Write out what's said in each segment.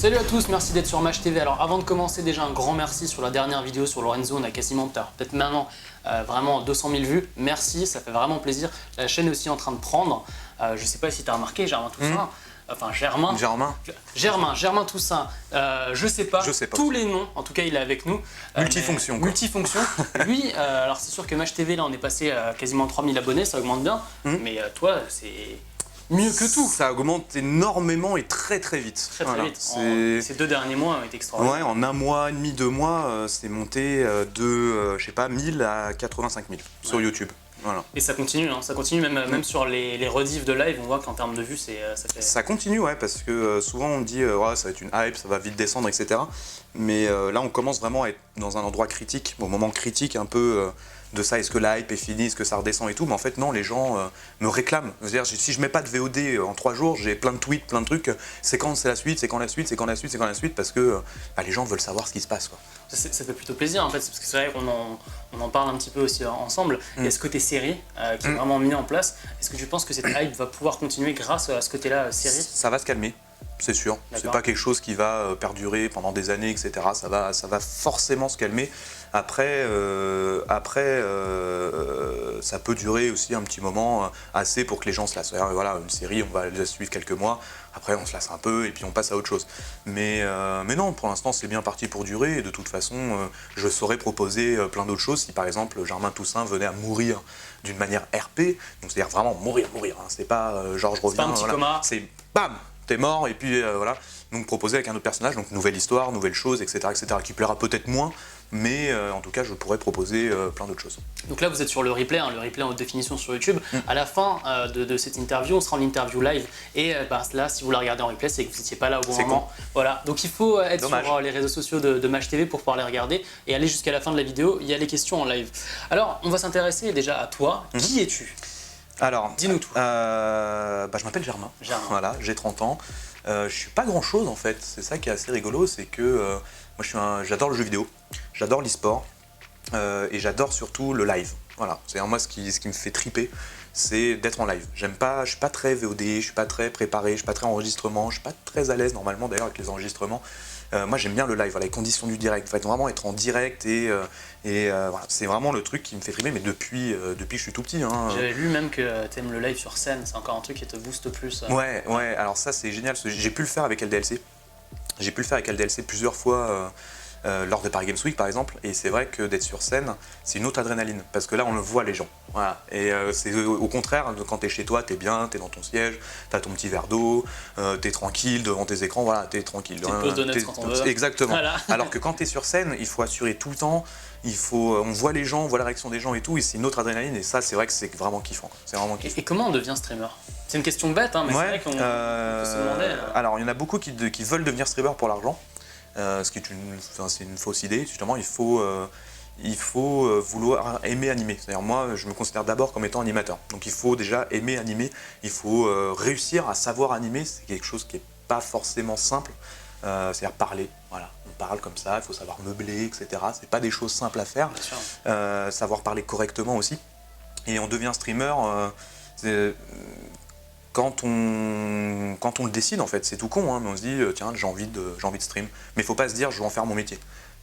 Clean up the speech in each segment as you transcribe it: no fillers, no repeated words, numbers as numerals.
Salut à tous, merci d'être sur Maj TV. Alors avant de commencer, déjà un grand merci sur la dernière vidéo sur Lorenzo, on a quasiment peut-être maintenant vraiment 200 000 vues. Merci, ça fait vraiment plaisir. La chaîne est aussi en train de prendre. Je sais pas si tu as remarqué, Germain Toussaint. Enfin Germain Toussaint, je sais pas tous les noms, en tout cas il est avec nous. Multifonction. Multifonction. Lui, alors c'est sûr que Maj TV, là on est passé à quasiment 3000 abonnés, ça augmente bien. Mais toi, c'est mieux que tout. Ça augmente énormément et très vite. Très vite. Ces 2 derniers mois ont été extraordinaires. Ouais, en 1 mois et demi, 2 mois, c'est monté de, je sais pas, 1000 à 85 000 sur YouTube. Voilà. Et ça continue, hein, ça continue même sur les rediffs de live, on voit qu'en termes de vues, ça fait... Ça continue, ouais, parce que souvent on dit ouais, ça va être une hype, ça va vite descendre, etc. Mais là, on commence vraiment à être dans un endroit critique, au moment critique un peu de ça, est-ce que la hype est finie, est-ce que ça redescend et tout, mais en fait non, les gens me réclament. C'est-à-dire, si je mets pas de VOD en 3 jours, j'ai plein de tweets, plein de trucs, c'est quand c'est la suite, c'est quand la suite, c'est quand la suite, c'est quand la suite, parce que les gens veulent savoir ce qui se passe, quoi. Ça fait plutôt plaisir en fait, parce que c'est vrai qu'on en parle un petit peu aussi ensemble. Il y a ce côté série qui est vraiment mis en place. Est-ce que tu penses que cette hype va pouvoir continuer grâce à ce côté-là série? Ça va se calmer, c'est sûr. C'est pas quelque chose qui va perdurer pendant des années, etc. Ça va forcément se calmer. Après, ça peut durer aussi un petit moment assez pour que les gens se lassent. Voilà, une série, on va la suivre quelques mois. Après, on se lasse un peu et puis on passe à autre chose. Mais non, pour l'instant, c'est bien parti pour durer. Et de toute façon, je saurais proposer plein d'autres choses si, par exemple, Germain Toussaint venait à mourir d'une manière RP. Donc, c'est-à-dire vraiment mourir. Hein. C'est pas genre je reviens. C'est pas un petit coma. C'est bam, t'es mort et puis voilà. Donc, proposer avec un autre personnage, donc nouvelle histoire, nouvelles choses, etc., qui plaira peut-être moins. Mais en tout cas, je pourrais proposer plein d'autres choses. Donc là, vous êtes sur le replay en haute définition sur YouTube. À la fin de cette interview, on sera en interview live. Et là, si vous la regardez en replay, c'est que vous n'étiez pas là au bon moment. Con. Voilà. Donc il faut être Dommage. sur les réseaux sociaux de Maj TV pour pouvoir les regarder et aller jusqu'à la fin de la vidéo. Il y a les questions en live. Alors, on va s'intéresser déjà à toi. Qui es-tu? Alors, dis-nous tout. Je m'appelle Germain. Voilà, j'ai 30 ans. Je suis pas grand-chose en fait. C'est ça qui est assez rigolo, c'est que moi, j'adore le jeu vidéo. J'adore l'e-sport et j'adore surtout le live. Voilà, c'est moi ce qui me fait triper, c'est d'être en live. Je suis pas très VOD, je suis pas très préparé, je suis pas très enregistrement, je suis pas très à l'aise normalement d'ailleurs avec les enregistrements. Moi j'aime bien le live, voilà, les conditions du direct, vraiment être en direct et voilà, c'est vraiment le truc qui me fait triper, mais depuis que je suis tout petit. Hein. J'avais lu même que tu aimes le live sur scène, c'est encore un truc qui te booste plus. Ouais, alors ça c'est génial, j'ai pu le faire avec LDLC. J'ai pu le faire avec LDLC plusieurs fois lors de Paris Games Week par exemple, et c'est vrai que d'être sur scène, c'est une autre adrénaline, parce que là on le voit les gens. Voilà. Et c'est au contraire, quand t'es chez toi, t'es bien, t'es dans ton siège, t'as ton petit verre d'eau, t'es tranquille devant tes écrans, voilà, t'es tranquille. T'es une pause de nuts quand on veut. Exactement. Voilà. Alors que quand t'es sur scène, il faut assurer tout le temps, on voit les gens, on voit la réaction des gens et tout, et c'est une autre adrénaline, et ça c'est vrai que c'est vraiment kiffant. C'est vraiment kiffant. Et comment on devient streamer? C'est une question bête, hein, mais c'est vrai qu'on peut se demander. Alors il y en a beaucoup qui veulent devenir streamer pour l'argent. Ce qui est une fausse idée, justement, il faut vouloir aimer animer. C'est-à-dire moi, je me considère d'abord comme étant animateur. Donc il faut déjà aimer animer, il faut réussir à savoir animer, c'est quelque chose qui n'est pas forcément simple. C'est-à-dire parler, voilà, on parle comme ça, il faut savoir meubler, etc. C'est pas des choses simples à faire. Savoir parler correctement aussi. Et on devient streamer quand on le décide en fait, c'est tout con, hein, mais on se dit tiens j'ai envie de stream, mais faut pas se dire je vais en faire mon métier.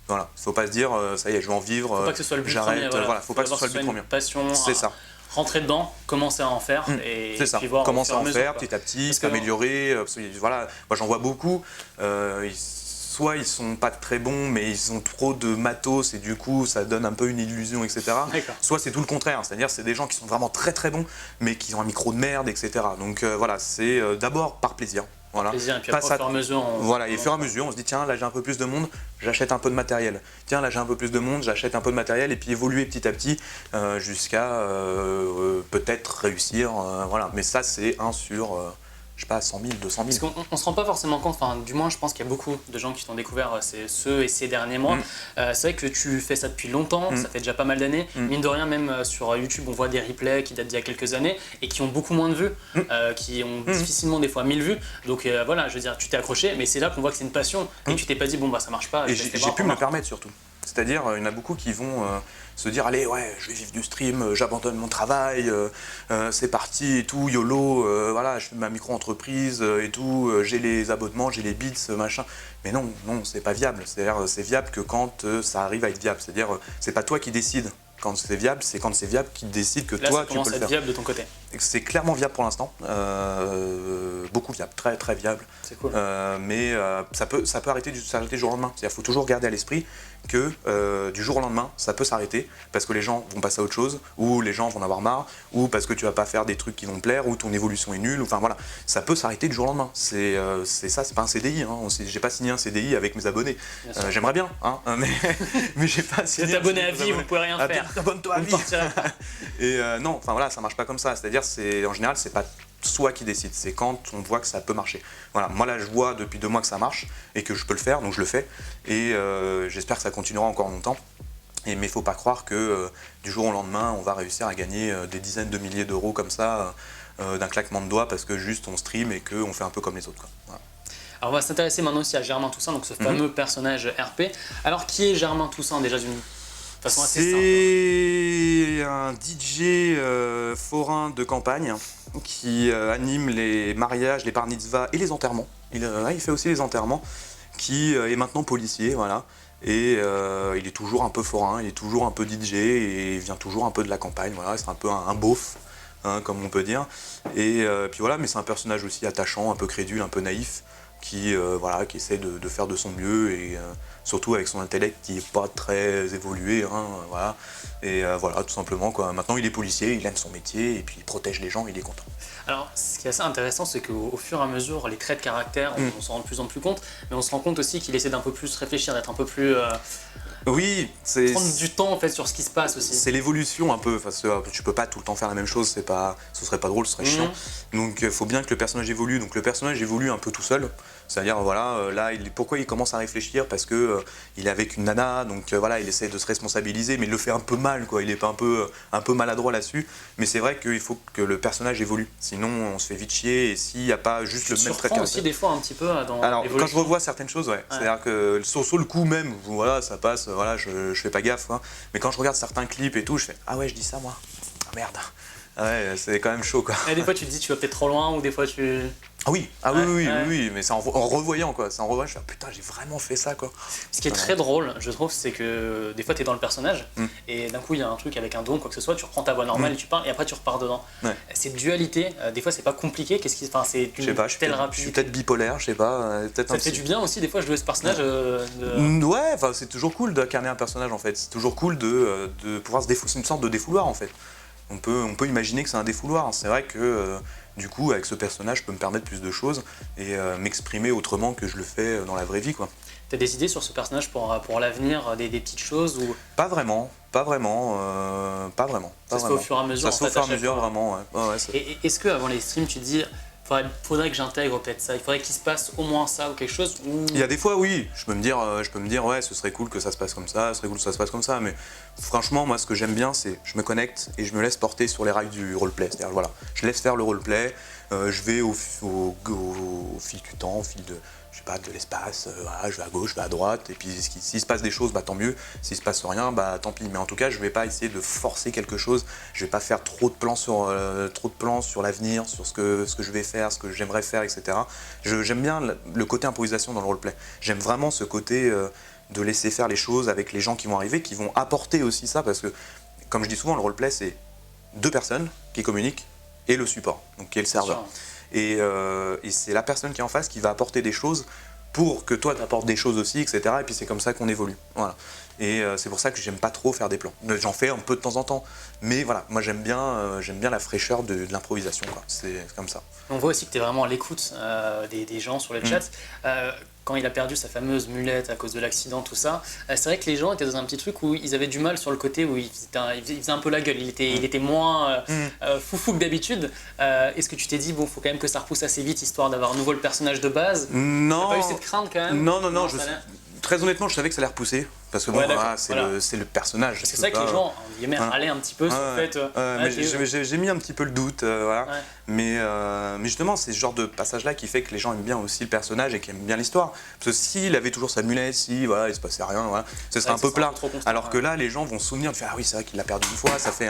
Voilà, faut pas se dire ça y est je vais en vivre, faut pas que ce soit le but j'arrête, premier, voilà, faut pas que ce soit le but premier. Passion, c'est ça. Rentrer dedans, commencer à en faire et c'est ça. Puis voir commencer à en faire quoi. petit à petit, s'améliorer, voilà, moi j'en vois beaucoup, soit ils sont pas très bons mais ils ont trop de matos et du coup ça donne un peu une illusion, etc. Soit c'est tout le contraire, c'est-à-dire c'est des gens qui sont vraiment très bons mais qui ont un micro de merde, etc. Donc voilà, c'est d'abord par plaisir. Voilà. Plaisir, et puis après, au fur et à mesure, voilà, et au fur et à mesure, on se dit tiens là j'ai un peu plus de monde, j'achète un peu de matériel. Tiens là j'ai un peu plus de monde, j'achète un peu de matériel et puis évoluer petit à petit jusqu'à peut-être réussir. Voilà, mais ça c'est un sur je sais pas, 100 000, 200 000. Parce qu'on se rend pas forcément compte, enfin du moins je pense qu'il y a beaucoup de gens qui t'ont découvert ces derniers mois. C'est vrai que tu fais ça depuis longtemps, ça fait déjà pas mal d'années. Mine de rien, même sur YouTube, on voit des replays qui datent d'il y a quelques années et qui ont beaucoup moins de vues, qui ont difficilement des fois 1000 vues. Donc voilà, je veux dire, tu t'es accroché, mais c'est là qu'on voit que c'est une passion et tu t'es pas dit bon bah ça marche pas. Et j'ai pu me le permettre surtout. C'est-à-dire, il y en a beaucoup qui vont se dire, allez, ouais, je vais vivre du stream, j'abandonne mon travail, c'est parti et tout, YOLO, voilà, je fais ma micro-entreprise et tout, j'ai les abonnements, j'ai les bits, machin. Mais non, non, c'est pas viable. C'est-à-dire, c'est viable que quand ça arrive à être viable. C'est-à-dire, c'est pas toi qui décides quand c'est viable, c'est quand c'est viable qui décide que là, toi, tu peux le faire. Là, ça commence à être viable de ton côté. C'est clairement viable pour l'instant, beaucoup viable, très très viable. C'est cool. Mais ça peut s'arrêter du jour au lendemain. C'est-à-dire qu'il faut toujours garder à l'esprit que du jour au lendemain, ça peut s'arrêter parce que les gens vont passer à autre chose, ou les gens vont en avoir marre, ou parce que tu vas pas faire des trucs qui vont te plaire, ou ton évolution est nulle. Enfin voilà, ça peut s'arrêter du jour au lendemain. C'est ça, c'est pas un CDI. Hein. J'ai pas signé un CDI avec mes abonnés. J'aimerais bien, hein, mais j'ai pas signé. Si t'es abonné à vie, vous pouvez rien faire. Abonne-toi à vie. Et non, enfin voilà, ça marche pas comme ça. C'est-à-dire, en général, c'est pas soi qui décide, c'est quand on voit que ça peut marcher. Voilà, moi là je vois depuis 2 mois que ça marche et que je peux le faire, donc je le fais. Et j'espère que ça continuera encore longtemps. Mais il ne faut pas croire que du jour au lendemain, on va réussir à gagner des dizaines de milliers d'euros comme ça, d'un claquement de doigts, parce que juste on stream et qu'on fait un peu comme les autres, quoi. Voilà. Alors on va s'intéresser maintenant aussi à Germain Toussaint, donc ce fameux personnage RP. Alors qui est Germain Toussaint déjà d'une façon assez simple? C'est un DJ forain de campagne qui anime les mariages, les bar mitzvahs et les enterrements. Il fait aussi les enterrements, qui est maintenant policier, voilà. Et il est toujours un peu forain, il est toujours un peu DJ et il vient toujours un peu de la campagne, voilà. C'est un peu un beauf, hein, comme on peut dire. Et puis voilà, mais c'est un personnage aussi attachant, un peu crédule, un peu naïf, qui essaie de faire de son mieux et surtout avec son intellect qui n'est pas très évolué, hein, voilà. Et voilà, tout simplement, quoi. Maintenant il est policier, il aime son métier et puis il protège les gens, il est content. Alors ce qui est assez intéressant, c'est qu'au fur et à mesure, les traits de caractère, on s'en rend de plus en plus compte, mais on se rend compte aussi qu'il essaie d'un peu plus réfléchir, d'être un peu plus... oui, c'est... prendre du temps en fait sur ce qui se passe aussi. C'est l'évolution un peu, parce que tu peux pas tout le temps faire la même chose, ce serait pas drôle, ce serait chiant. Donc il faut bien que le personnage évolue, donc le personnage évolue un peu tout seul. C'est-à-dire, voilà, là, pourquoi il commence à réfléchir? Parce que il est avec une nana, donc voilà, il essaie de se responsabiliser, mais il le fait un peu mal, quoi. Il est un peu maladroit là-dessus. Mais c'est vrai qu'il faut que le personnage évolue, sinon on se fait vite chier, et s'il n'y a pas juste le même trait de caractère. Aussi des fois un petit peu dans alors, l'évolution. quand je revois certaines choses, ouais. C'est-à-dire que sur le coup même, voilà, ça passe, voilà, je fais pas gaffe, hein. Mais quand je regarde certains clips et tout, je fais ah ouais, je dis ça moi. Ah merde. Ouais, c'est quand même chaud, quoi. Et des fois tu te dis tu vas peut-être trop loin, ou des fois tu... Ah oui, oui, mais c'est en revoyant, quoi. C'est en revoyant, je fais putain, j'ai vraiment fait ça, quoi. Ce qui est très drôle, je trouve, c'est que des fois tu es dans le personnage et d'un coup il y a un truc avec un don, quoi que ce soit, tu reprends ta voix normale et tu parles et après tu repars dedans. Ouais. Cette dualité, des fois c'est pas compliqué, c'est une telle rapidité. Je suis peut-être bipolaire, je sais pas. Ça te fait du bien aussi, des fois, je jouer ce personnage. Ouais, enfin c'est toujours cool d'incarner un personnage en fait. C'est toujours cool de pouvoir se défouler, c'est une sorte de défouloir en fait. On peut imaginer que c'est un défouloir. C'est vrai que du coup, avec ce personnage, je peux me permettre plus de choses et m'exprimer autrement que je le fais dans la vraie vie, quoi. T'as des idées sur ce personnage pour l'avenir, des petites choses ou... Pas vraiment. Ça se fait au fur et à mesure. Ça se fait au fur et à mesure, vraiment. Ouais. Ouais, et est-ce qu'avant les streams, tu te dis, faudrait que j'intègre peut-être ça, il faudrait qu'il se passe au moins ça ou quelque chose ou... Il y a des fois, oui. Je peux me dire, ouais, ce serait cool que ça se passe comme ça, ce serait cool que ça se passe comme ça. Mais franchement, moi, ce que j'aime bien, c'est je me connecte et je me laisse porter sur les rails du roleplay. C'est-à-dire, voilà, je laisse faire le roleplay. Je vais au fil du temps, au fil de... je sais pas, de l'espace, voilà, je vais à gauche, je vais à droite, et puis s'il se passe des choses, bah tant mieux, s'il se passe rien, bah tant pis. Mais en tout cas, je vais pas essayer de forcer quelque chose, je vais pas faire trop de plans sur l'avenir, sur ce que je vais faire, ce que j'aimerais faire, etc. J'aime bien le côté improvisation dans le roleplay. J'aime vraiment ce côté de laisser faire les choses avec les gens qui vont arriver, qui vont apporter aussi ça, parce que, comme je dis souvent, le roleplay, c'est 2 personnes qui communiquent, et le support, donc qui est le serveur. Et c'est la personne qui est en face qui va apporter des choses pour que toi t'apportes des choses aussi, etc. Et puis c'est comme ça qu'on évolue. Voilà. Et c'est pour ça que j'aime pas trop faire des plans. J'en fais un peu de temps en temps, mais voilà, moi j'aime bien la fraîcheur de l'improvisation, quoi. C'est comme ça. On voit aussi que tu es vraiment à l'écoute des gens sur le chat. Quand il a perdu sa fameuse mulette à cause de l'accident, tout ça, c'est vrai que les gens étaient dans un petit truc où ils avaient du mal sur le côté où il faisait un peu la gueule, il était moins foufou que d'habitude. Est-ce que tu t'es dit, bon, faut quand même que ça repousse assez vite, histoire d'avoir à nouveau le personnage de base? Non. T'as pas eu cette crainte quand même? Non. Très honnêtement, je savais que ça allait repousser. Parce que bon, c'est le personnage. C'est ça que les gens allaient un petit peu sur le fait. J'ai mis un petit peu le doute, voilà. Mais justement, c'est ce genre de passage-là qui fait que les gens aiment bien aussi le personnage et qui aiment bien l'histoire. Parce que s'il avait toujours sa mulette, si voilà, il se passait rien, voilà, ce serait un peu plat. Alors que là, les gens vont se souvenir de faire ah oui, c'est vrai qu'il l'a perdu une fois. Ça fait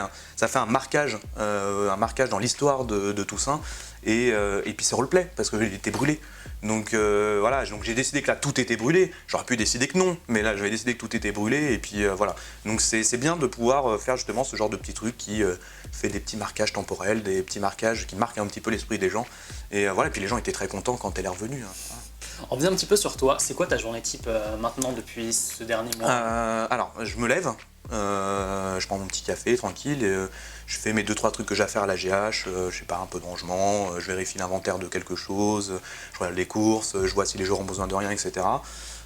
un marquage dans l'histoire de Toussaint. Et puis c'est roleplay parce qu'il était brûlé. Donc voilà, donc j'ai décidé que là tout était brûlé. J'aurais pu décider que non, mais là j'avais décidé que tout était brûlé et puis voilà. Donc c'est bien de pouvoir faire justement ce genre de petits trucs qui fait des petits marquages temporels, des petits marquages qui marquent un petit peu l'esprit des gens. Et voilà, et puis les gens étaient très contents quand elle est revenue. On revient un petit peu sur toi. C'est quoi ta journée type maintenant depuis ce dernier mois? Alors je me lève. Je prends mon petit café tranquille et je fais mes 2-3 trucs que j'ai à faire à la GH, je sais pas, un peu de rangement, je vérifie l'inventaire de quelque chose, je regarde les courses, je vois si les gens ont besoin de rien, etc.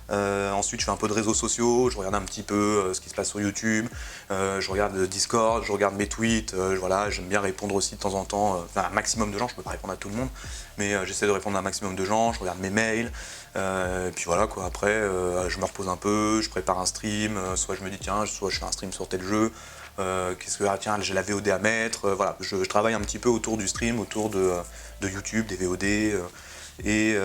Ensuite je fais un peu de réseaux sociaux, je regarde un petit peu ce qui se passe sur YouTube, je regarde Discord, je regarde mes tweets, voilà, j'aime bien répondre aussi de temps en temps, enfin un maximum de gens, je peux pas répondre à tout le monde, mais j'essaie de répondre à un maximum de gens, je regarde mes mails, et puis voilà quoi, après je me repose un peu, je prépare un stream, soit je me dis tiens, soit je fais un stream sur tel jeu, tiens j'ai la VOD à mettre, voilà, je travaille un petit peu autour du stream, autour de YouTube, des VOD et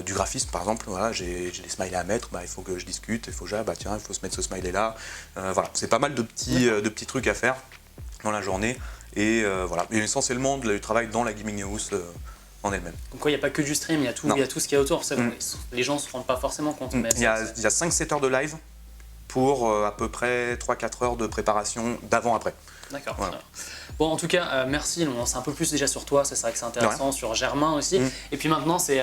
du graphisme par exemple, voilà, j'ai des smileys à mettre, il faut que je discute, il faut que tiens, il faut se mettre ce smiley là, voilà, c'est pas mal de petits trucs à faire dans la journée et voilà, et essentiellement du travail dans la gaming house en elle-même. Donc il n'y a pas que du stream, il y a tout ce qu'il y a autour, les gens ne se rendent pas forcément compte. Mais il y a 5-7 heures de live pour à peu près 3-4 heures de préparation d'avant-après. D'accord. Voilà. Bon, en tout cas, merci. On sait un peu plus déjà sur toi, c'est vrai que c'est intéressant, sur Germain aussi. Et puis maintenant, c'est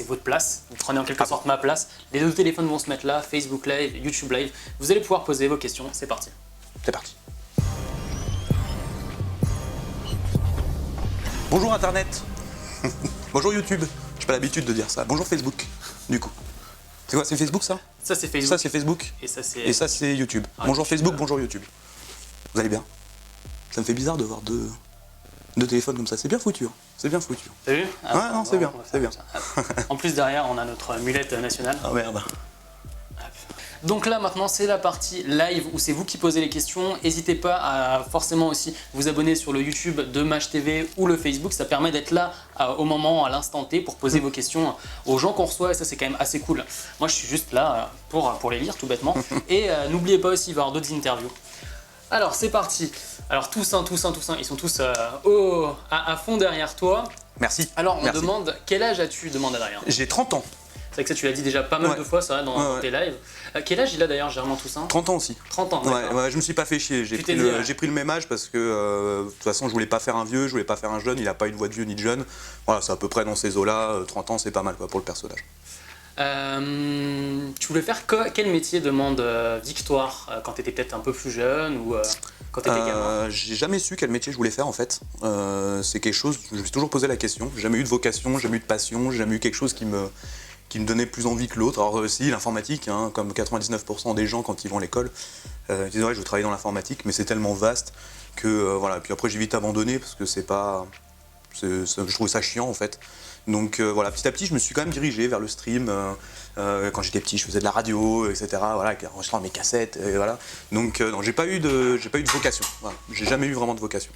votre place. Vous prenez en quelque sorte ma place. Les 2 téléphones vont se mettre là, Facebook Live, YouTube Live. Vous allez pouvoir poser vos questions. C'est parti. C'est parti. Bonjour Internet. Bonjour YouTube. J'ai pas l'habitude de dire ça. Bonjour Facebook, du coup. C'est quoi, c'est Facebook ça? Ça c'est Facebook. Ça c'est Facebook. Et ça c'est YouTube. Bonjour Facebook, bonjour YouTube. Vous allez bien? Ça me fait bizarre de voir deux téléphones comme ça. C'est bien foutu. Hein. C'est bien foutu. T'as vu? Ouais, non, c'est bien. C'est bien. En plus derrière, on a notre mulette nationale. Ah merde. Donc là maintenant c'est la partie live où c'est vous qui posez les questions. N'hésitez pas à forcément aussi vous abonner sur le YouTube de Maj TV ou le Facebook, ça permet d'être là au moment, à l'instant T pour poser vos questions aux gens qu'on reçoit et ça c'est quand même assez cool. Moi je suis juste là pour les lire tout bêtement et n'oubliez pas aussi il va y avoir d'autres interviews. Alors c'est parti. Alors Toussaint, ils sont tous à fond derrière toi. Merci. Alors on demande quel âge as-tu, demande Adrien. J'ai 30 ans. C'est vrai que ça tu l'as dit déjà pas mal de fois ça dans tes lives. Quel âge il a d'ailleurs Germain Toussaint? 30 ans aussi. 30 ans, ouais, je me suis pas fait chier, j'ai pris le même âge parce que de toute façon je voulais pas faire un vieux, je voulais pas faire un jeune, il a pas une voix de vieux ni de jeune. Voilà, c'est à peu près dans ces eaux-là, 30 ans c'est pas mal quoi, pour le personnage. Tu voulais faire quel métier, demande Victoire, quand tu étais peut-être un peu plus jeune ou quand tu étais gamin? J'ai jamais su quel métier je voulais faire en fait. C'est quelque chose, je me suis toujours posé la question, j'ai jamais eu de vocation, j'ai jamais eu de passion, j'ai jamais eu quelque chose qui me donnait plus envie que l'autre. Alors si, l'informatique, hein, comme 99% des gens quand ils vont à l'école, ils disent ouais, je veux travailler dans l'informatique, mais c'est tellement vaste que voilà. Puis après j'ai vite abandonné parce que je trouve ça chiant en fait. Donc voilà, petit à petit je me suis quand même dirigé vers le stream. Quand j'étais petit je faisais de la radio, etc. Voilà, enregistrant mes cassettes, et voilà. Donc non, j'ai pas eu de vocation. Voilà. J'ai jamais eu vraiment de vocation.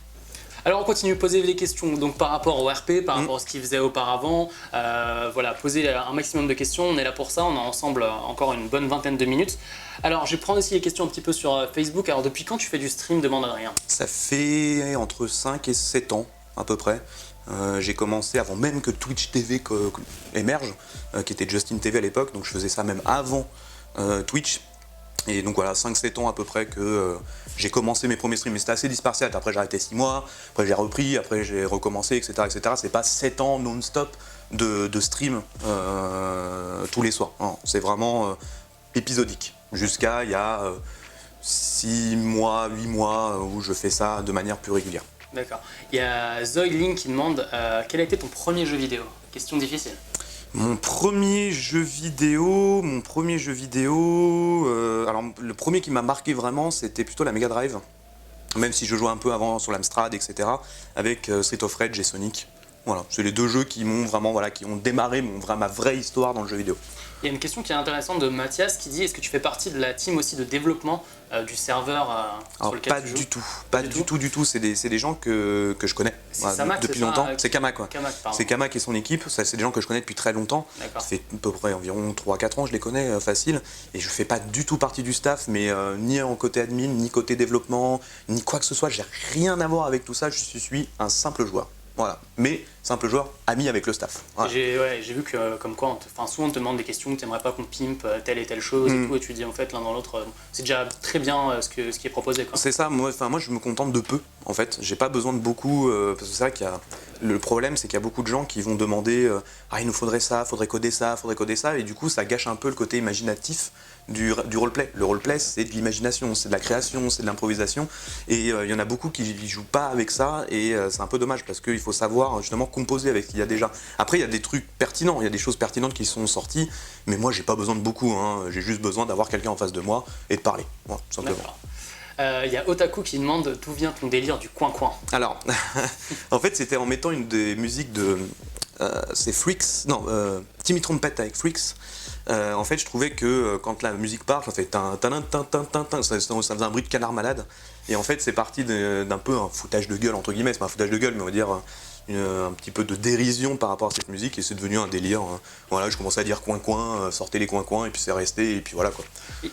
Alors on continue de poser des questions donc par rapport au RP, par rapport à ce qu'il faisait auparavant, voilà, poser un maximum de questions, on est là pour ça, on est ensemble encore une bonne vingtaine de minutes. Alors je vais prendre aussi les questions un petit peu sur Facebook. Alors depuis quand tu fais du stream, demande Adrien? Ça fait entre 5 et 7 ans à peu près. J'ai commencé avant même que Twitch TV émerge, qui était Justin TV à l'époque, donc je faisais ça même avant Twitch. Et donc voilà, 5-7 ans à peu près que j'ai commencé mes premiers streams, mais c'était assez dispersé. Après j'ai arrêté 6 mois, après j'ai repris, après j'ai recommencé, etc. etc. C'est pas 7 ans non-stop de stream tous les soirs. C'est vraiment épisodique. Jusqu'à il y a 6 mois, 8 mois où je fais ça de manière plus régulière. D'accord. Il y a Zoiling qui demande quel a été ton premier jeu vidéo? Question difficile. Mon premier jeu vidéo, alors le premier qui m'a marqué vraiment, c'était plutôt la Mega Drive, même si je jouais un peu avant sur l'Amstrad, etc., avec Street of Rage et Sonic. Voilà, c'est les deux jeux qui m'ont vraiment, voilà, qui ont démarré ma vraie histoire dans le jeu vidéo. Il y a une question qui est intéressante de Mathias qui dit est-ce que tu fais partie de la team aussi de développement du serveur sur lequel tu joues? Pas du tout. C'est des gens que je connais depuis longtemps. C'est Kamak, quoi. C'est Kamak et son équipe. C'est des gens que je connais depuis très longtemps. Ça fait à peu près environ 3-4 ans, je les connais facile. Et je fais pas du tout partie du staff, mais ni en côté admin, ni côté développement, ni quoi que ce soit. J'ai rien à voir avec tout ça. Je suis un simple joueur. Voilà, mais simple joueur, ami avec le staff. Voilà. J'ai vu que comme quoi, souvent on te demande des questions, tu n'aimerais pas qu'on pimpe telle et telle chose et tout, et tu dis en fait l'un dans l'autre, c'est déjà très bien ce qui est proposé. C'est ça, moi je me contente de peu en fait, j'ai pas besoin de beaucoup, parce que c'est vrai qu'il y a, le problème c'est qu'il y a beaucoup de gens qui vont demander il nous faudrait ça, faudrait coder ça, et du coup ça gâche un peu le côté imaginatif du roleplay. Le roleplay c'est de l'imagination, c'est de la création, c'est de l'improvisation, et il y en a beaucoup qui jouent pas avec ça, et c'est un peu dommage parce qu'il faut savoir justement composer avec ce qu'il y a déjà. Après il y a des trucs pertinents, il y a des choses pertinentes qui sont sorties, mais moi j'ai pas besoin de beaucoup, hein. J'ai juste besoin d'avoir quelqu'un en face de moi et de parler, voilà, tout simplement. Il y a Otaku qui demande d'où vient ton délire du coin-coin. Alors, en fait c'était en mettant une des musiques de... c'est Freaks, non, Timmy Trumpet avec Freaks. En fait je trouvais que quand la musique part, ça fait ça faisait un bruit de canard malade. Et en fait c'est parti d'un peu un foutage de gueule, entre guillemets, c'est pas un foutage de gueule, mais on va dire un petit peu de dérision par rapport à cette musique, et c'est devenu un délire. Voilà, je commençais à dire coin-coin, sortez les coins-coins, et puis c'est resté, et puis voilà quoi.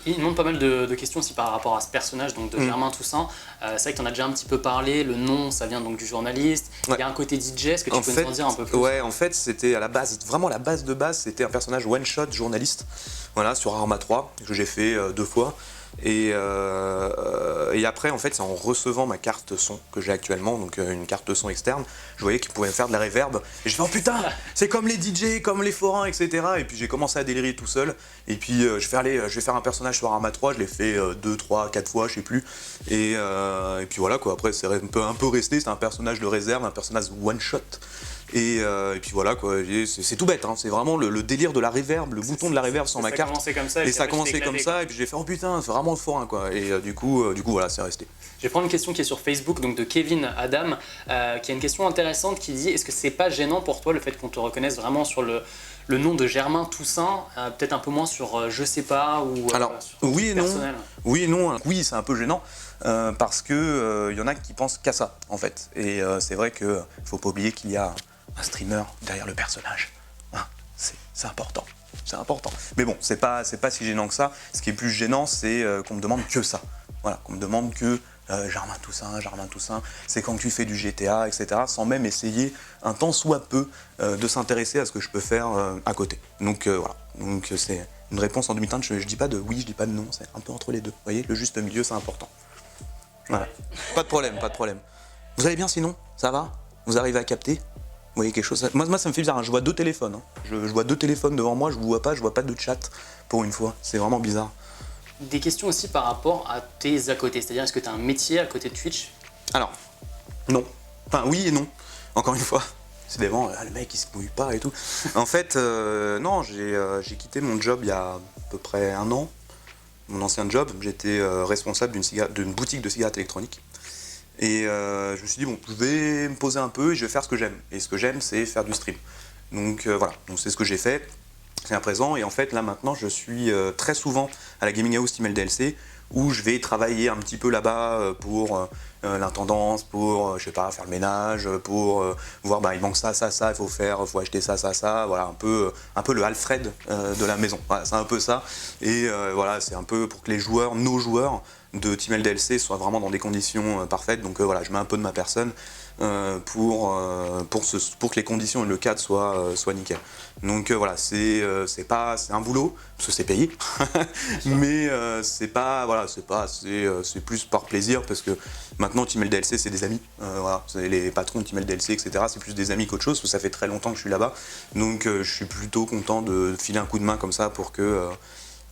Il demande pas mal de questions aussi par rapport à ce personnage donc de Germain Toussaint. C'est vrai que tu en as déjà un petit peu parlé, le nom ça vient donc du journaliste, il y a un côté DJ, est-ce que tu peux nous en dire un peu plus? Ouais, en fait c'était à la base, vraiment la base de base, c'était un personnage one-shot journaliste, voilà, sur Arma 3, que j'ai fait 2 fois. Et après en fait c'est en recevant ma carte son que j'ai actuellement, donc une carte son externe, je voyais qu'il pouvait faire de la reverb et je fais oh putain c'est comme les DJ, comme les forains, etc. Et puis j'ai commencé à délirer tout seul, et puis je vais faire un personnage sur Arma 3, je l'ai fait 2, 3, 4 fois, je sais plus, et puis voilà quoi. Après c'est un peu resté, c'est un personnage de réserve, un personnage one shot. Et puis voilà quoi, c'est tout bête, hein. C'est vraiment le délire de la reverb, le bouton de la reverb sur ma carte. Et ça a commencé comme ça, et puis j'ai fait oh putain, c'est vraiment le forain quoi. Et du coup voilà, c'est resté. Je vais prendre une question qui est sur Facebook, donc de Kevin Adam, qui a une question intéressante qui dit est-ce que c'est pas gênant pour toi le fait qu'on te reconnaisse vraiment sur le nom de Germain Toussaint, peut-être un peu moins sur je sais pas ou alors oui et non, oui c'est un peu gênant. Parce que y en a qui pensent qu'à ça en fait, et c'est vrai que faut pas oublier qu'il y a un streamer derrière le personnage, hein, c'est important, mais bon c'est pas si gênant que ça. Ce qui est plus gênant c'est qu'on me demande que ça, voilà, qu'on me demande que Germain Toussaint, c'est quand tu fais du GTA, etc., sans même essayer un tant soit peu de s'intéresser à ce que je peux faire à côté. Donc voilà, donc c'est une réponse en demi-teinte, je dis pas de oui, je dis pas de non, c'est un peu entre les deux, vous voyez, le juste milieu c'est important. Voilà. Pas de problème. Vous allez bien sinon? Ça va? Vous arrivez à capter? Vous voyez quelque chose? Moi ça me fait bizarre, hein. Je vois 2 téléphones. Hein. Je vois 2 téléphones devant moi, je vois pas de chat pour une fois. C'est vraiment bizarre. Des questions aussi par rapport à tes à côté, c'est-à-dire est-ce que tu as un métier à côté de Twitch? Alors, non. Enfin oui et non, encore une fois. C'est des vents, le mec il se mouille pas et tout. En fait, non, j'ai quitté mon job il y a à peu près 1 an. Mon ancien job, j'étais responsable d'une boutique de cigarettes électroniques. Et je me suis dit, bon, je vais me poser un peu et je vais faire ce que j'aime. Et ce que j'aime, c'est faire du stream. Donc voilà, donc c'est ce que j'ai fait, c'est à présent. Et en fait, là maintenant, je suis très souvent à la Gaming House Team LDLC, où je vais travailler un petit peu là-bas pour l'intendance, pour, je sais pas, faire le ménage, pour voir, bah, il manque ça, il faut acheter ça, voilà, un peu le Alfred de la maison, voilà, c'est un peu ça, et voilà, c'est un peu pour que les joueurs, nos joueurs de Team LDLC soient vraiment dans des conditions parfaites, donc voilà, je mets un peu de ma personne pour que les conditions et le cadre soient nickel. Donc voilà, c'est un boulot, parce que c'est payé, mais c'est plus par plaisir, parce que maintenant Team LDLC c'est des amis, voilà, les patrons de Team LDLC, etc., c'est plus des amis qu'autre chose, parce que ça fait très longtemps que je suis là-bas, donc je suis plutôt content de filer un coup de main comme ça pour que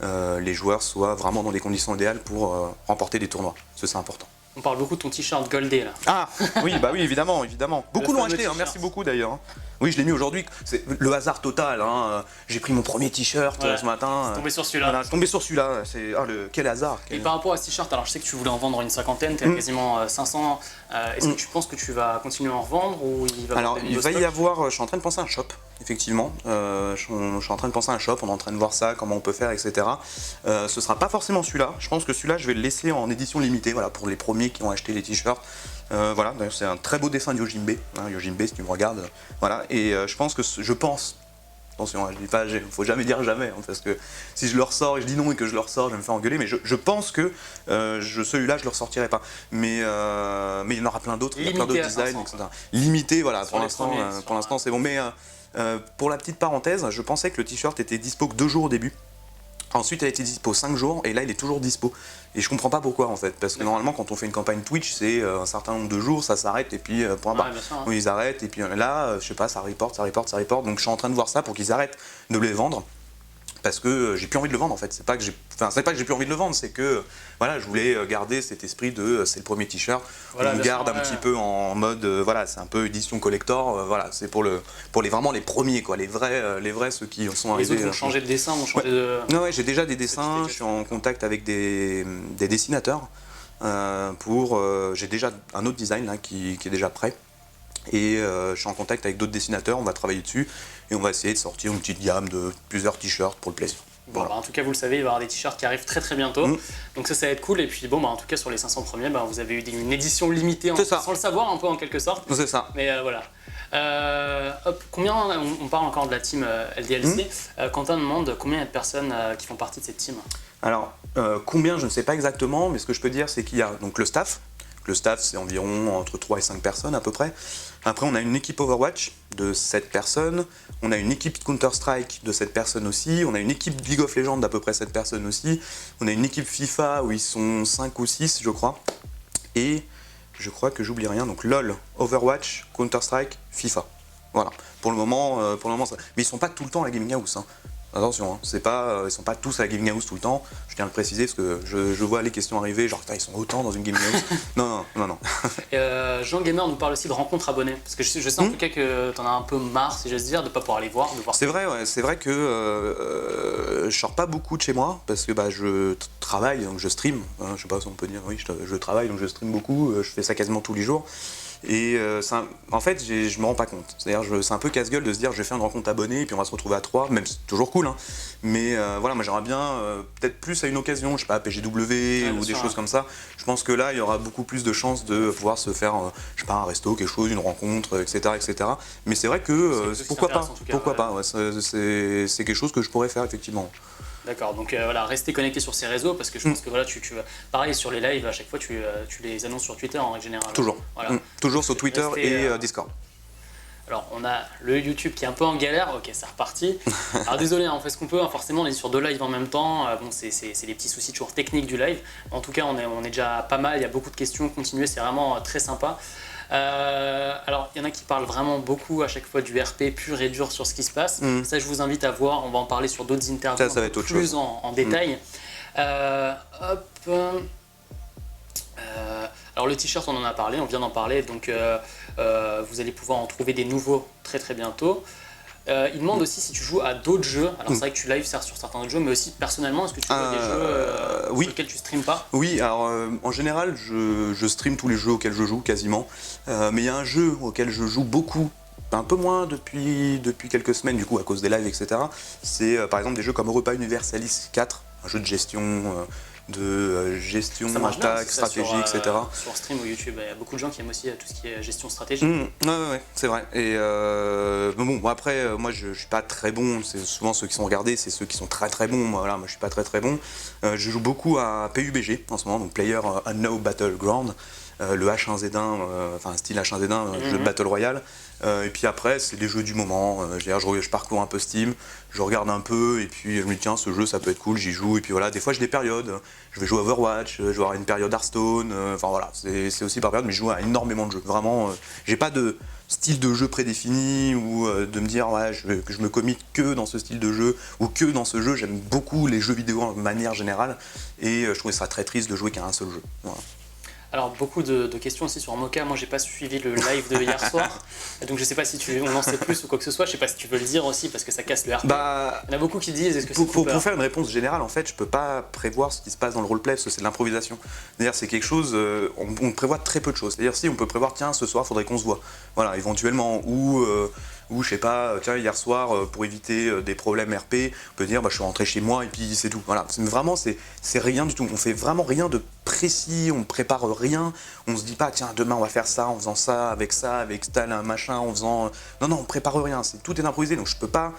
les joueurs soient vraiment dans des conditions idéales pour remporter des tournois, parce que c'est important. On parle beaucoup de ton t-shirt Goldé là. Ah oui, bah oui, évidemment, évidemment. Beaucoup l'ont acheté, hein, merci beaucoup d'ailleurs. Oui, je l'ai mis aujourd'hui, c'est le hasard total. Hein. J'ai pris mon premier t-shirt ce matin. Tombé sur celui-là. Voilà, tombé sur celui-là, quel hasard. Et par rapport à ce t-shirt, alors je sais que tu voulais en vendre une cinquantaine, tu es à quasiment 500. Est-ce que tu penses que tu vas continuer à en revendre ou il va Alors il va y avoir, je suis en train de penser à un shop, effectivement. Je suis en train de penser à un shop, on est en train de voir ça, comment on peut faire, etc. Ce sera pas forcément celui-là. Je pense que celui-là, je vais le laisser en édition limitée, voilà, pour les premiers qui ont acheté les t-shirts. Voilà, d'ailleurs c'est un très beau dessin de Yojimbe, hein, Yojimbe si tu me regardes, voilà, et je pense, attention, je dis pas, faut jamais dire jamais, hein, parce que si je le ressors et je dis non et que je le ressors, je vais me faire engueuler, mais je pense que celui-là je le ressortirai pas, mais il y en aura plein d'autres, il y a plein d'autres designs, etc. Limité, voilà, pour l'instant c'est bon, mais pour la petite parenthèse, je pensais que le t-shirt était dispo que 2 jours au début. Ensuite, elle a été dispo 5 jours et là, il est toujours dispo. Et je comprends pas pourquoi en fait, parce que normalement, quand on fait une campagne Twitch, c'est un certain nombre de jours, ça s'arrête et puis point barre. Oui, ils arrêtent et puis là, je sais pas, ça reporte. Donc je suis en train de voir ça pour qu'ils arrêtent de les vendre. Parce que j'ai plus envie de le vendre en fait. C'est pas que j'ai plus envie de le vendre, c'est que voilà, je voulais garder cet esprit de c'est le premier t-shirt. Voilà, on garde un petit peu en mode voilà, c'est un peu édition collector. Voilà, c'est pour vraiment les premiers quoi, les vrais ceux qui sont arrivés. Les autres vont changer de dessin, vont changer de. Non, ouais, j'ai déjà des dessins. Je suis en contact avec des dessinateurs j'ai déjà un autre design là, qui est déjà prêt. Et je suis en contact avec d'autres dessinateurs, on va travailler dessus et on va essayer de sortir une petite gamme de plusieurs t-shirts pour le plaisir. Bon, bah, en tout cas, vous le savez, il va y avoir des t-shirts qui arrivent très très bientôt. Donc ça va être cool. Et puis bon, bah, en tout cas, sur les 500 premiers, bah, vous avez eu une édition limitée sans le savoir un peu en quelque sorte. C'est ça. Mais voilà. Combien on parle encore de la team LDLC. Quentin demande combien il y a de personnes qui font partie de cette team. Alors, combien, je ne sais pas exactement, mais ce que je peux dire, c'est qu'il y a donc le staff. Le staff, c'est environ entre 3 et 5 personnes à peu près. Après, on a une équipe Overwatch de 7 personnes. On a une équipe Counter-Strike de 7 personnes aussi. On a une équipe League of Legends d'à peu près 7 personnes aussi. On a une équipe FIFA où ils sont 5 ou 6, je crois. Et je crois que j'oublie rien. Donc LoL, Overwatch, Counter-Strike, FIFA. Voilà. Pour le moment ça. Mais ils sont pas tout le temps à la Gaming House. Hein. Attention, hein, ils sont pas tous à la Gaming House tout le temps, je tiens à le préciser parce que je vois les questions arriver, genre ils sont autant dans une Gaming House. non. Jean Gamer nous parle aussi de rencontres abonnés, parce que je sais en tout cas que t'en as un peu marre, si j'ose dire, de pas pouvoir les voir. C'est vrai, ouais, c'est vrai que je sors pas beaucoup de chez moi, parce que je travaille, donc je stream, hein, je sais pas si on peut dire, oui, je travaille, donc je stream beaucoup, je fais ça quasiment tous les jours. Et en fait, je me rends pas compte. C'est-à-dire, c'est un peu casse-gueule de se dire je vais faire une rencontre abonnée et puis on va se retrouver à 3, même c'est toujours cool. Hein. Mais voilà, moi j'aimerais bien peut-être plus à une occasion, je sais pas, PGW ou des choses comme ça. Je pense que là, il y aura beaucoup plus de chances de pouvoir se faire, je sais pas, un resto, quelque chose, une rencontre, etc. Mais c'est vrai que pourquoi pas, ouais, c'est quelque chose que je pourrais faire effectivement. D'accord, donc voilà, restez connectés sur ces réseaux parce que je pense que voilà, pareil sur les lives, à chaque fois tu les annonces sur Twitter en règle générale. Toujours, voilà. Toujours sur Twitter et Discord. Alors on a le YouTube qui est un peu en galère, ok c'est reparti. Alors désolé, hein, on fait ce qu'on peut, hein, forcément on est sur 2 lives en même temps, bon c'est les petits soucis toujours techniques du live. En tout cas on est déjà pas mal, il y a beaucoup de questions, continuez, c'est vraiment très sympa. Alors il y en a qui parlent vraiment beaucoup à chaque fois du RP pur et dur sur ce qui se passe. Ça je vous invite à voir, on va en parler sur d'autres interviews ça va être plus en détail. Alors le t-shirt on en a parlé, on vient d'en parler, donc vous allez pouvoir en trouver des nouveaux très très bientôt. Il demande aussi si tu joues à d'autres jeux. Alors c'est vrai que tu live sur certains autres jeux, mais aussi personnellement, est-ce que tu joues à des jeux sur lesquels tu streames pas? Oui, alors en général, je stream tous les jeux auxquels je joue quasiment. Mais il y a un jeu auquel je joue beaucoup, un peu moins depuis quelques semaines du coup à cause des lives, etc. C'est par exemple des jeux comme Europa Universalis 4, un jeu de gestion. Attaque, stratégie, etc. Sur stream ou YouTube, il y a beaucoup de gens qui aiment aussi tout ce qui est gestion stratégique. Ouais, c'est vrai. Et bon, après, moi je suis pas très bon, c'est souvent ceux qui sont regardés, c'est ceux qui sont très très bons. Voilà, moi je suis pas très très bon. Je joue beaucoup à PUBG en ce moment, donc Player Unknown Battleground. Le H1Z1, enfin style H1Z1, jeu de Battle Royale. Et puis après, c'est des jeux du moment. Je parcours un peu Steam, je regarde un peu, et puis je me dis tiens, ce jeu ça peut être cool, j'y joue. Et puis voilà, des fois j'ai des périodes. Je vais jouer à Overwatch, je vais avoir une période Hearthstone. Enfin voilà, c'est aussi par période, mais je joue à énormément de jeux. Vraiment, j'ai pas de style de jeu prédéfini ou de me dire ouais, que je me commit que dans ce style de jeu ou que dans ce jeu. J'aime beaucoup les jeux vidéo de manière générale, et je trouvais ça très triste de jouer qu'à un seul jeu. Voilà. Alors beaucoup de questions aussi sur Mocha. Moi j'ai pas suivi le live de hier soir, donc je sais pas si on en sait plus ou quoi que ce soit. Je sais pas si tu veux le dire aussi parce que ça casse le RP. Bah, il y en a beaucoup qui disent est-ce que c'est pour faire une réponse générale, en fait, je peux pas prévoir ce qui se passe dans le roleplay parce que c'est de l'improvisation. C'est-à-dire c'est quelque chose, on prévoit très peu de choses. C'est-à-dire si on peut prévoir, tiens, ce soir faudrait qu'on se voit, voilà, éventuellement, ou je sais pas, tiens, hier soir, pour éviter des problèmes RP, on peut dire, bah, je suis rentré chez moi et puis c'est tout. Voilà, vraiment, c'est rien du tout. On fait vraiment rien de précis, on prépare rien, on se dit pas, tiens, demain on va faire ça, en faisant ça, avec tel machin, en faisant... Non, on prépare rien, tout est improvisé, donc je peux pas...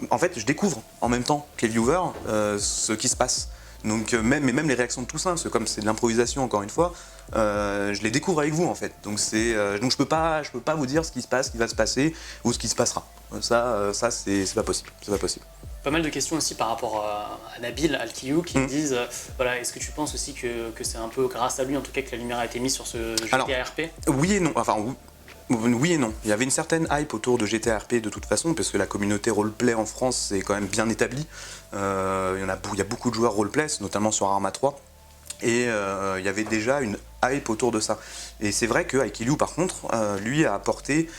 En fait, je découvre en même temps que les viewers ce qui se passe. Donc même les réactions de Toussaint, parce que comme c'est de l'improvisation encore une fois, je les découvre avec vous en fait. Donc je peux pas vous dire ce qui se passe, ce qui va se passer ou ce qui se passera. Ça c'est pas possible. C'est pas possible. Pas mal de questions aussi par rapport à Nabil Alkiyou qui me disent voilà, est-ce que tu penses aussi que c'est un peu grâce à lui en tout cas que la lumière a été mise sur ce GTA RP? Oui et non. Enfin oui et non. Il y avait une certaine hype autour de GTA RP de toute façon, parce que la communauté roleplay en France c'est quand même bien établie. Il y a beaucoup de joueurs roleplay, notamment sur Arma 3. Et il y avait déjà une hype autour de ça. Et c'est vrai que Alkiyou par contre, lui a apporté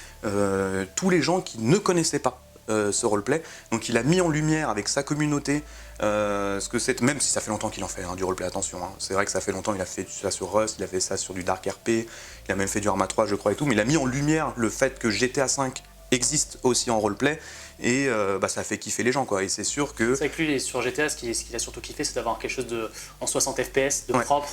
tous les gens qui ne connaissaient pas ce roleplay. Donc il a mis en lumière avec sa communauté ce que c'est, même si ça fait longtemps qu'il en fait du roleplay, attention. C'est vrai que ça fait longtemps, il a fait ça sur Rust, il a fait ça sur du Dark RP, il a même fait du Arma 3 je crois et tout, mais il a mis en lumière le fait que GTA 5 existe aussi en roleplay et ça fait kiffer les gens quoi. Et c'est sûr que... C'est vrai que lui sur GTA ce qu'il a surtout kiffé c'est d'avoir quelque chose en 60 FPS de propre.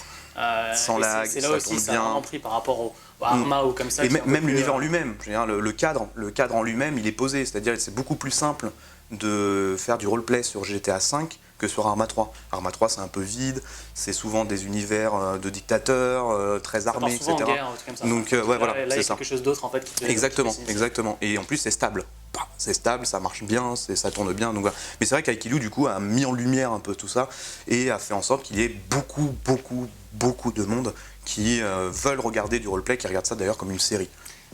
Sans lag, c'est là aussi ça a vraiment pris par rapport au Arma ou comme ça. Et même l'univers en lui-même, je veux dire, le cadre en lui-même il est posé, c'est-à-dire c'est beaucoup plus simple de faire du roleplay sur GTA 5 que sur Arma 3. Arma 3 c'est un peu vide, c'est souvent des univers de dictateurs, très armés, etc. En guerre, comme ça. Donc voilà, là, c'est ça. Quelque chose d'autre en fait. Exactement. Et en plus c'est stable. C'est stable, ça marche bien, ça tourne bien. Donc voilà. Mais c'est vrai qu'Alkiyou du coup a mis en lumière un peu tout ça et a fait en sorte qu'il y ait beaucoup de monde qui veulent regarder du roleplay, qui regardent ça d'ailleurs comme une série.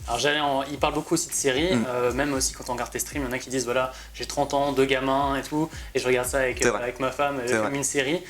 Alors il parle beaucoup aussi de séries, même aussi quand on regarde tes streams, il y en a qui disent voilà, j'ai 30 ans, 2 gamins et tout, et je regarde ça avec ma femme comme une série.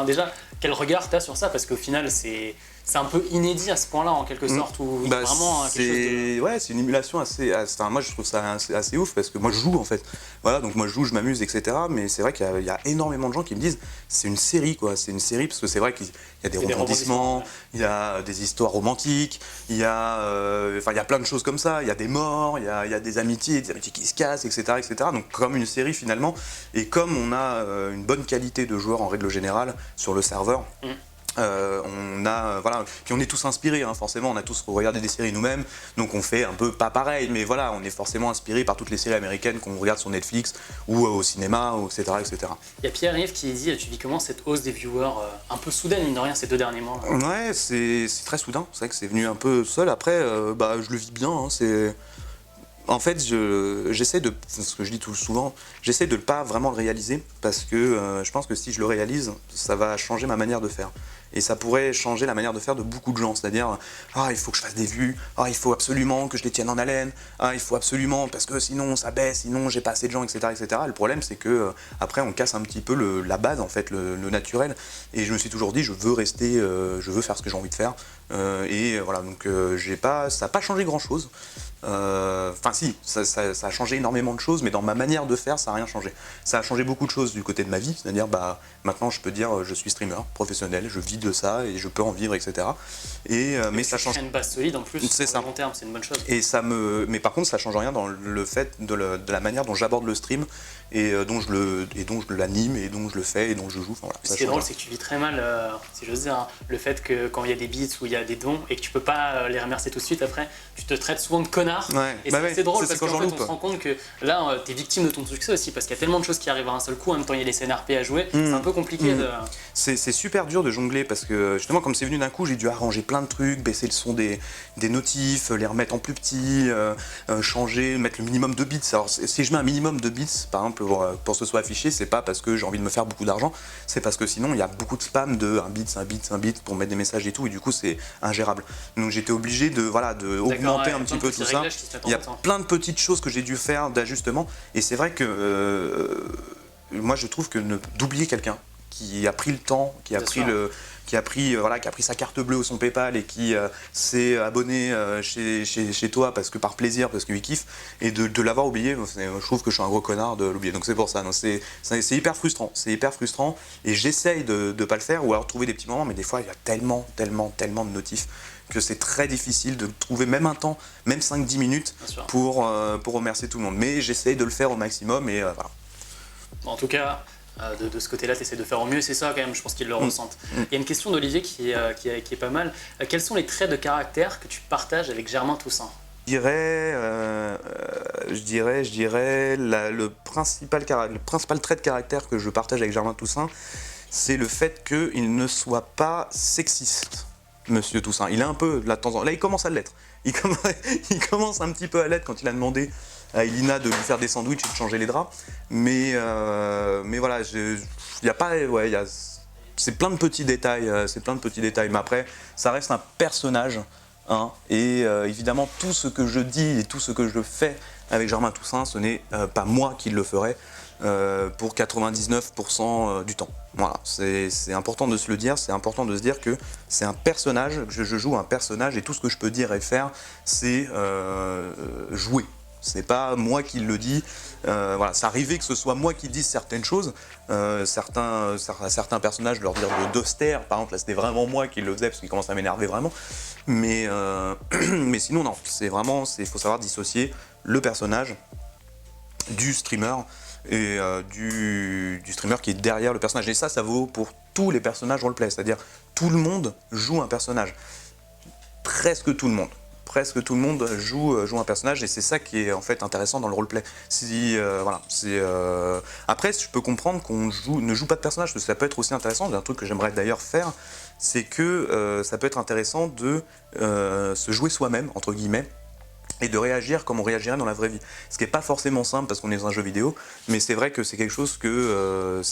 Déjà, quel regard tu as sur ça? Parce qu'au final, c'est un peu inédit à ce point-là en quelque sorte, ou vraiment quelque chose de... Ouais, c'est une émulation assez... moi je trouve ça assez ouf parce que moi je joue en fait. Voilà, donc moi je joue, je m'amuse, etc. Mais c'est vrai qu'il y a énormément de gens qui me disent c'est une série quoi, c'est une série parce que c'est vrai qu'il y a des rebondissements, il y a des histoires romantiques, il y a plein de choses comme ça, il y a des morts, il y a des amitiés qui se cassent, etc. Donc comme une série finalement, et comme on a une bonne qualité de joueurs en règle générale sur le serveur, puis on est tous inspirés, forcément, on a tous regardé des séries nous-mêmes, donc on fait un peu pas pareil, mais voilà, on est forcément inspiré par toutes les séries américaines qu'on regarde sur Netflix ou au cinéma, etc. Il y a Pierre-Yves qui dit tu vis comment cette hausse des viewers un peu soudaine, mine de rien, ces 2 derniers mois là. Ouais, c'est très soudain, c'est vrai que c'est venu un peu seul, après, je le vis bien, En fait, j'essaie de, ce que je dis tout souvent, j'essaie de ne pas vraiment le réaliser parce que je pense que si je le réalise, ça va changer ma manière de faire. Et ça pourrait changer la manière de faire de beaucoup de gens, c'est-à-dire il faut que je fasse des vues, il faut absolument que je les tienne en haleine, il faut absolument parce que sinon ça baisse, sinon j'ai pas assez de gens, etc. Le problème c'est que après on casse un petit peu la base en fait, le naturel. Et je me suis toujours dit je veux rester, je veux faire ce que j'ai envie de faire. Et voilà, donc ça n'a pas changé grand-chose. Enfin si, ça a changé énormément de choses, mais dans ma manière de faire, ça n'a rien changé. Ça a changé beaucoup de choses du côté de ma vie, c'est-à-dire maintenant je peux dire je suis streamer professionnel, je vis de ça et je peux en vivre, etc. Mais ça change. C'est une base solide en plus, sur le long terme, c'est une bonne chose. Mais par contre, ça change rien dans le fait de la manière dont j'aborde le stream et dont je l'anime et dont je le fais et dont je joue. Enfin, voilà, ce qui est drôle, c'est que tu vis très mal, si j'ose dire, le fait que quand il y a des beats ou il y a des dons et que tu peux pas les remercier tout de suite après, tu te traites souvent de connard. Ouais. Et c'est drôle parce qu'en fait, on se rend compte que là, t'es victime de ton succès aussi parce qu'il y a tellement de choses qui arrivent à un seul coup. En même temps, il y a les CNRP à jouer. C'est un peu compliqué de... C'est super dur de jongler parce que justement, comme c'est venu d'un coup, j'ai dû arranger plein de trucs, baisser le son des notifs, les remettre en plus petit, changer, mettre le minimum de bits. Alors, si je mets un minimum de bits, par exemple, pour que ce soit affiché, c'est pas parce que j'ai envie de me faire beaucoup d'argent, c'est parce que sinon, il y a beaucoup de spam de un bit pour mettre des messages et tout, et du coup, c'est ingérable. Donc, j'étais obligé de augmenter un petit peu tout ça. Il y a plein de petites choses que j'ai dû faire d'ajustement, et c'est vrai que moi, je trouve que d'oublier quelqu'un qui a pris le temps, qui a qui a pris sa carte bleue ou son PayPal et qui s'est abonné chez toi parce que par plaisir, parce qu'il kiffe, et de l'avoir oublié, je trouve que je suis un gros connard de l'oublier. Donc c'est pour ça, c'est hyper frustrant, et j'essaye de ne pas le faire, ou alors trouver des petits moments, mais des fois il y a tellement de notifs que c'est très difficile de trouver même un temps, même 5-10 minutes pour remercier tout le monde. Mais j'essaye de le faire au maximum, et voilà. Bon, en tout cas, de ce côté-là, tu essaies de faire au mieux, c'est ça quand même, je pense qu'ils le ressentent. Il y a une question d'Olivier qui est pas mal. Quels sont les traits de caractère que tu partages avec Germain Toussaint? Je dirais le principal trait de caractère que je partage avec Germain Toussaint, c'est le fait qu'il ne soit pas sexiste. Monsieur Toussaint, il est un peu, là, il commence à l'être. Il commence un petit peu à l'être quand il a demandé à Elina de lui faire des sandwichs et de changer les draps. Mais voilà, c'est plein de petits détails, Mais après, ça reste un personnage, hein, et évidemment, tout ce que je dis et tout ce que je fais avec Germain Toussaint, ce n'est pas moi qui le ferai. Pour 99% du temps. Voilà, c'est important de se le dire, c'est important de se dire que c'est un personnage, que je joue un personnage, et tout ce que je peux dire et faire, c'est jouer. C'est pas moi qui le dis. Voilà, c'est arrivé que ce soit moi qui dise certaines choses. Certains personnages, leur dire d'austère, par exemple, là c'était vraiment moi qui le faisais parce qu'il commence à m'énerver vraiment. Mais sinon, non, il faut savoir dissocier le personnage du streamer et du streamer qui est derrière le personnage. Et ça vaut pour tous les personnages roleplay, c'est-à-dire tout le monde joue un personnage. Presque tout le monde joue un personnage, et c'est ça qui est en fait intéressant dans le roleplay. Après, je peux comprendre qu'on ne joue pas de personnage, parce que ça peut être aussi intéressant. Un truc que j'aimerais d'ailleurs faire, c'est que ça peut être intéressant de se jouer soi-même, entre guillemets, et de réagir comme on réagirait dans la vraie vie. Ce qui n'est pas forcément simple parce qu'on est dans un jeu vidéo, mais c'est vrai que c'est quelque chose que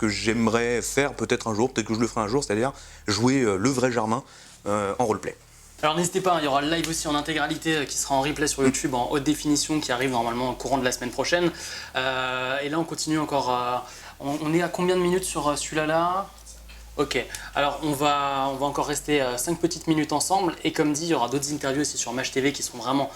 j'aimerais faire peut-être un jour, peut-être que je le ferai un jour, c'est-à-dire jouer le vrai Germain en roleplay. Alors n'hésitez pas, il y aura le live aussi en intégralité qui sera en replay sur YouTube en haute définition, qui arrive normalement au courant de la semaine prochaine. Et là on continue encore, on est à combien de minutes sur celui-là? Ok, alors on va encore rester 5 petites minutes ensemble, et comme dit, il y aura d'autres interviews aussi sur Maj TV qui sont vraiment,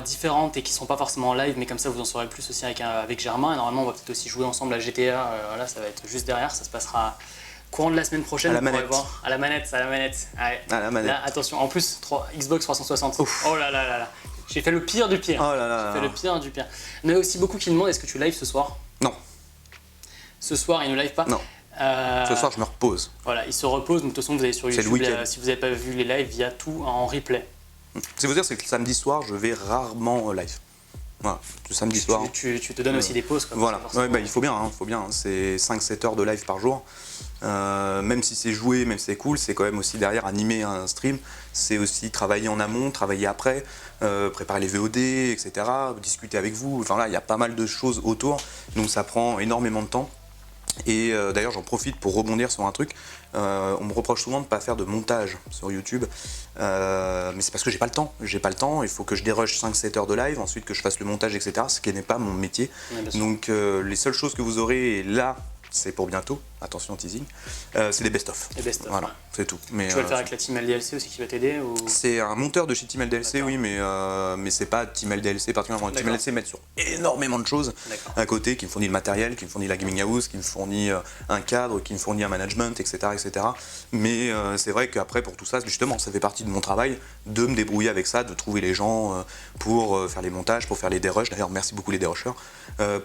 différentes et qui ne sont pas forcément en live, mais comme ça vous en saurez plus aussi avec Germain. Et normalement on va peut-être aussi jouer ensemble à GTA, là ça va être juste derrière, ça se passera courant de la semaine prochaine. À la manette. Voir. À la manette. Ouais. À la manette. Là, attention, en plus, Xbox 360. Ouf. Oh là là là là. J'ai fait le pire du pire. Oh là là. J'ai fait le pire du pire. Il y en a aussi beaucoup qui demandent, est-ce que tu live ce soir? Non. Ce soir, il ne live pas? Non. Ce soir, je me repose. Voilà, il se repose. Donc, de toute façon, vous allez sur YouTube. Si vous n'avez pas vu les lives, il y a tout en replay. C'est vous dire, c'est que le samedi soir, je vais rarement live. Voilà, le samedi soir. Tu te donnes aussi des pauses. Voilà, il faut bien. C'est 5-7 heures de live par jour. Même si c'est joué, même si c'est cool, c'est quand même aussi derrière animer un stream. C'est aussi travailler en amont, travailler après, préparer les VOD, etc. Discuter avec vous. Enfin là, il y a pas mal de choses autour. Donc ça prend énormément de temps. Et d'ailleurs, j'en profite pour rebondir sur un truc. On me reproche souvent de ne pas faire de montage sur YouTube, mais c'est parce que j'ai pas le temps. Il faut que je dérush 5-7 heures de live, ensuite que je fasse le montage, etc. Ce qui n'est pas mon métier. Donc les seules choses que vous aurez, et là, c'est pour bientôt, attention teasing, c'est des best-of. Voilà, ouais. C'est tout. Mais, tu vas le faire avec la Team LDLC aussi qui va t'aider ou... C'est un monteur de chez Team LDLC, oui, mais c'est pas Team LDLC particulièrement. Team LDLC met sur énormément de choses à côté, qui me fournit le matériel, qui me fournit la gaming house, qui me fournit un cadre, qui me fournit un management, etc. etc. Mais c'est vrai qu'après, pour tout ça, justement, ça fait partie de mon travail de me débrouiller avec ça, de trouver les gens pour faire les montages, pour faire les dérushs. D'ailleurs, merci beaucoup les dérushers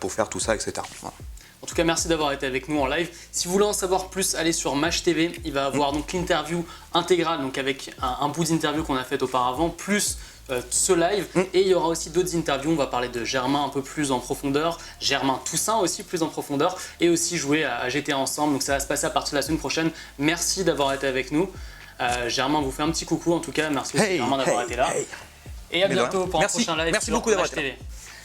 pour faire tout ça, etc. Voilà. En tout cas, merci d'avoir été avec nous en live. Si vous voulez en savoir plus, allez sur Maj TV. Il va avoir donc l'interview intégrale, donc avec un bout d'interview qu'on a fait auparavant, plus ce live. Et il y aura aussi d'autres interviews. On va parler de Germain un peu plus en profondeur, Germain Toussaint aussi plus en profondeur, et aussi jouer à GTA ensemble. Donc ça va se passer à partir de la semaine prochaine. Merci d'avoir été avec nous. Germain vous fait un petit coucou en tout cas. Merci aussi Germain d'avoir été là. Et à bientôt pour un prochain live. Merci sur beaucoup d'avoir Maj TV.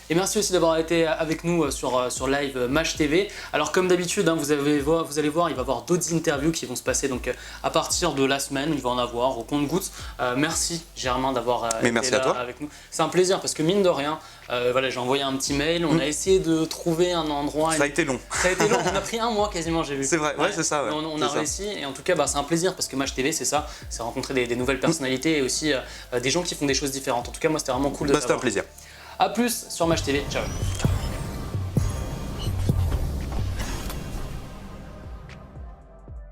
Et merci aussi d'avoir été avec nous sur Live Maj TV. Alors comme d'habitude, hein, vous allez voir, il va y avoir d'autres interviews qui vont se passer donc, à partir de la semaine. Il va en avoir au compte-gouttes. Merci Germain d'avoir été là avec nous. C'est un plaisir parce que mine de rien, voilà, j'ai envoyé un petit mail. On a essayé de trouver un endroit. Ça a été long. Ça a été long. On a pris 1 mois quasiment, j'ai vu. C'est vrai, ouais, c'est ça. Ouais. On a réussi et en tout cas, c'est un plaisir parce que Maj TV, c'est ça. C'est rencontrer des nouvelles personnalités et aussi des gens qui font des choses différentes. En tout cas, moi, c'était vraiment cool de C'était un plaisir. A plus sur Maj TV. Ciao.